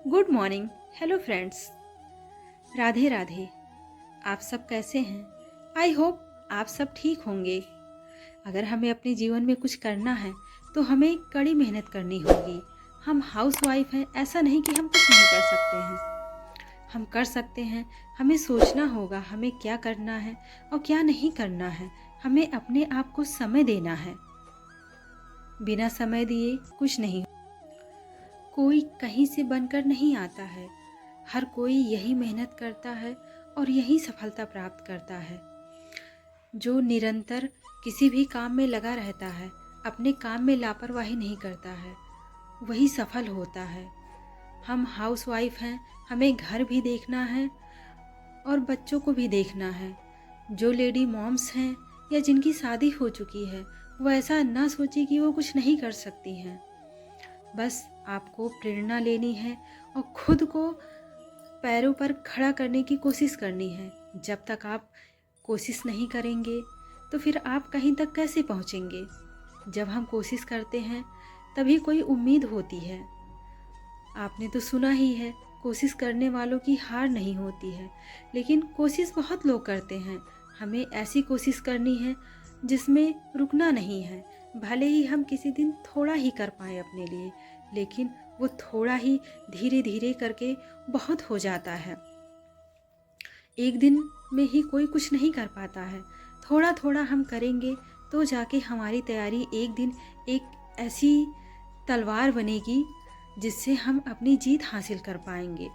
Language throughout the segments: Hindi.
Good morning. Hello friends, Radhe Radhe. आप सब कैसे हैं? आई होप आप सब ठीक होंगे। अगर हमें अपने जीवन में कुछ करना है तो हमें कड़ी मेहनत करनी होगी। हम हाउस वाइफ हैं, ऐसा नहीं कि हम कुछ नहीं कर सकते हैं। हम कर सकते हैं। हमें सोचना होगा हमें क्या करना है और क्या नहीं करना है। हमें अपने आप को समय देना है। बिना समय दिए कुछ नहीं। कोई कहीं से बनकर नहीं आता है। हर कोई यही मेहनत करता है और यही सफलता प्राप्त करता है। जो निरंतर किसी भी काम में लगा रहता है, अपने काम में लापरवाही नहीं करता है, वही सफल होता है। हम हाउसवाइफ हैं, हमें घर भी देखना है और बच्चों को भी देखना है। जो लेडी मॉम्स हैं या जिनकी शादी हो चुकी है, वो ऐसा ना सोचे कि वो कुछ नहीं कर सकती हैं। बस आपको प्रेरणा लेनी है और खुद को पैरों पर खड़ा करने की कोशिश करनी है। जब तक आप कोशिश नहीं करेंगे तो फिर आप कहीं तक कैसे पहुंचेंगे? जब हम कोशिश करते हैं तभी कोई उम्मीद होती है। आपने तो सुना ही है, कोशिश करने वालों की हार नहीं होती है। लेकिन कोशिश बहुत लोग करते हैं। हमें ऐसी कोशिश करनी है जिसमें रुकना नहीं है। भले ही हम किसी दिन थोड़ा ही कर पाए अपने लिए, लेकिन वो थोड़ा ही धीरे धीरे करके बहुत हो जाता है। एक दिन में ही कोई कुछ नहीं कर पाता है। थोड़ा थोड़ा हम करेंगे तो जाके हमारी तैयारी एक दिन एक ऐसी तलवार बनेगी जिससे हम अपनी जीत हासिल कर पाएंगे।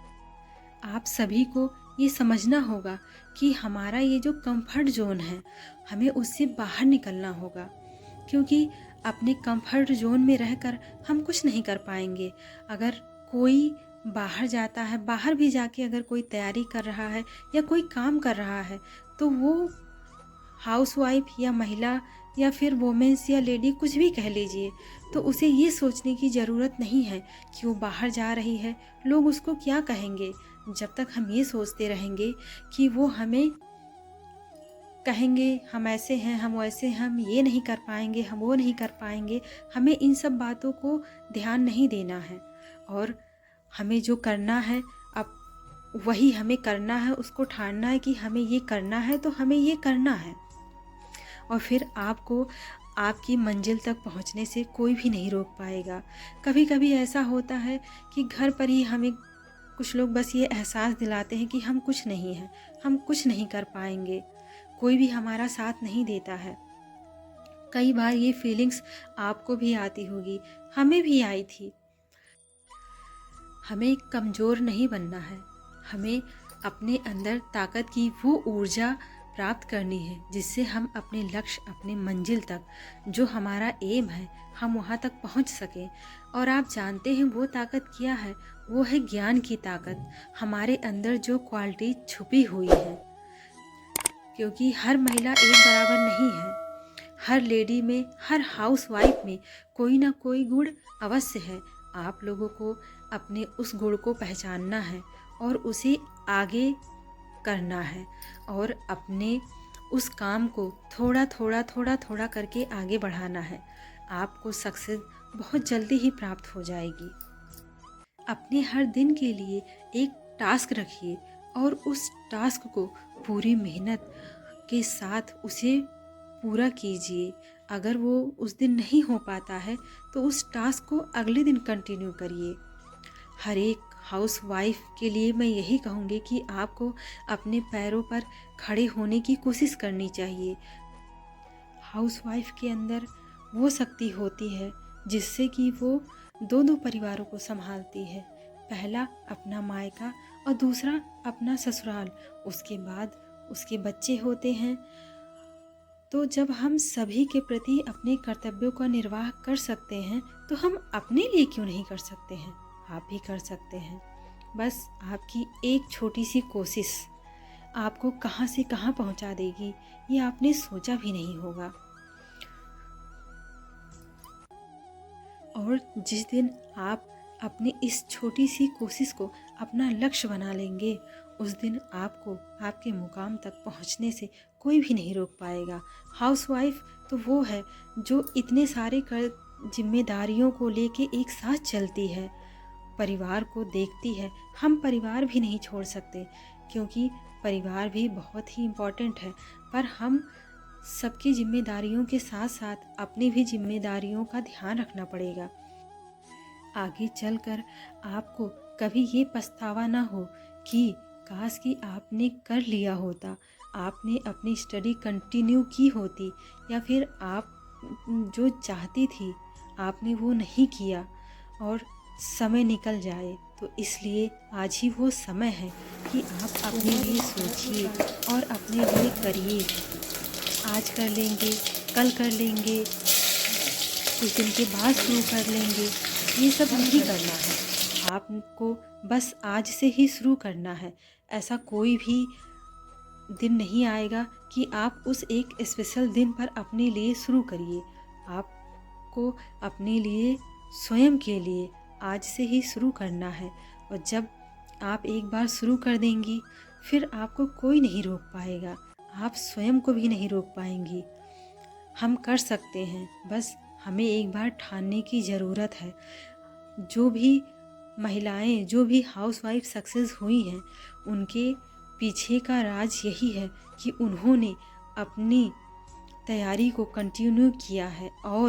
आप सभी को ये समझना होगा कि हमारा ये जो कंफर्ट जोन है, हमें उससे बाहर निकलना होगा। क्योंकि अपने कंफर्ट जोन में रहकर हम कुछ नहीं कर पाएंगे। अगर कोई बाहर जाता है, बाहर भी जाके अगर कोई तैयारी कर रहा है या कोई काम कर रहा है, तो वो हाउसवाइफ या महिला या फिर वोमेंस या लेडी कुछ भी कह लीजिए, तो उसे ये सोचने की ज़रूरत नहीं है कि वो बाहर जा रही है, लोग उसको क्या कहेंगे। जब तक हम ये सोचते रहेंगे कि वो हमें कहेंगे हम ऐसे हैं, हम वैसे हैं, हम ये नहीं कर पाएंगे, हम वो नहीं कर पाएंगे, हमें इन सब बातों को ध्यान नहीं देना है। और हमें जो करना है अब वही हमें करना है। उसको ठानना है कि हमें ये करना है तो हमें ये करना है। और फिर आपको आपकी मंजिल तक पहुंचने से कोई भी नहीं रोक पाएगा। कभी कभी ऐसा होता है कि घर पर ही हमें कुछ लोग बस ये एहसास दिलाते हैं कि हम कुछ नहीं हैं, हम कुछ नहीं कर पाएंगे, कोई भी हमारा साथ नहीं देता है। कई बार ये फीलिंग्स आपको भी आती होगी, हमें भी आई थी। हमें कमज़ोर नहीं बनना है। हमें अपने अंदर ताकत की वो ऊर्जा प्राप्त करनी है जिससे हम अपने लक्ष्य, अपने मंजिल तक, जो हमारा एम है, हम वहाँ तक पहुँच सकें। और आप जानते हैं वो ताकत क्या है? वो है ज्ञान की ताकत। हमारे अंदर जो क्वालिटी छुपी हुई है, क्योंकि हर महिला एक बराबर नहीं है। हर लेडी में, हर हाउसवाइफ में कोई ना कोई गुण अवश्य है। आप लोगों को अपने उस गुण को पहचानना है और उसे आगे करना है और अपने उस काम को थोड़ा थोड़ा करके आगे बढ़ाना है। आपको सक्सेस बहुत जल्दी ही प्राप्त हो जाएगी। अपने हर दिन के लिए एक टास्क रखिए और उस टास्क को पूरी मेहनत के साथ उसे पूरा कीजिए। अगर वो उस दिन नहीं हो पाता है तो उस टास्क को अगले दिन कंटिन्यू करिए। हर एक हाउसवाइफ के लिए मैं यही कहूँगी कि आपको अपने पैरों पर खड़े होने की कोशिश करनी चाहिए। हाउसवाइफ के अंदर वो शक्ति होती है जिससे कि वो दो परिवारों को संभालती है। पहला अपना मायका और दूसरा अपना ससुराल। उसके बाद उसके बच्चे होते हैं। तो जब हम सभी के प्रति अपने कर्तव्यों का निर्वाह कर सकते हैं तो हम अपने लिए क्यों नहीं कर सकते हैं? आप भी कर सकते हैं। बस आपकी एक छोटी सी कोशिश आपको कहाँ से कहाँ पहुँचा देगी, ये आपने सोचा भी नहीं होगा। और जिस दिन आप अपनी इस छोटी सी कोशिश को अपना लक्ष्य बना लेंगे, उस दिन आपको आपके मुकाम तक पहुंचने से कोई भी नहीं रोक पाएगा। हाउसवाइफ तो वो है जो इतने सारे जिम्मेदारियों को लेके एक साथ चलती है। परिवार को देखती है, हम परिवार भी नहीं छोड़ सकते, क्योंकि परिवार भी बहुत ही इम्पोर्टेंट है। पर हम सबकी जिम्मेदारियों के साथ साथ अपनी भी जिम्मेदारियों का ध्यान रखना पड़ेगा। आगे चलकर आपको कभी ये पछतावा ना हो कि काश कि आपने कर लिया होता, आपने अपनी स्टडी कंटिन्यू की होती, या फिर आप जो चाहती थी आपने वो नहीं किया और समय निकल जाए। तो इसलिए आज ही वो समय है कि आप अपने लिए सोचिए और अपने लिए करिए। आज कर लेंगे, कल कर लेंगे, कुछ दिन के बाद शुरू कर लेंगे, ये सब नहीं करना है। आपको बस आज से ही शुरू करना है। ऐसा कोई भी दिन नहीं आएगा कि आप उस एक स्पेशल दिन पर अपने लिए शुरू करिए। आपको अपने लिए, स्वयं के लिए आज से ही शुरू करना है। और जब आप एक बार शुरू कर देंगी, फिर आपको कोई नहीं रोक पाएगा, आप स्वयं को भी नहीं रोक पाएंगी। हम कर सकते हैं, बस हमें एक बार ठानने की ज़रूरत है। जो भी महिलाएं, जो भी हाउसवाइफ सक्सेस हुई हैं, उनके पीछे का राज यही है कि उन्होंने अपनी तैयारी को कंटिन्यू किया है और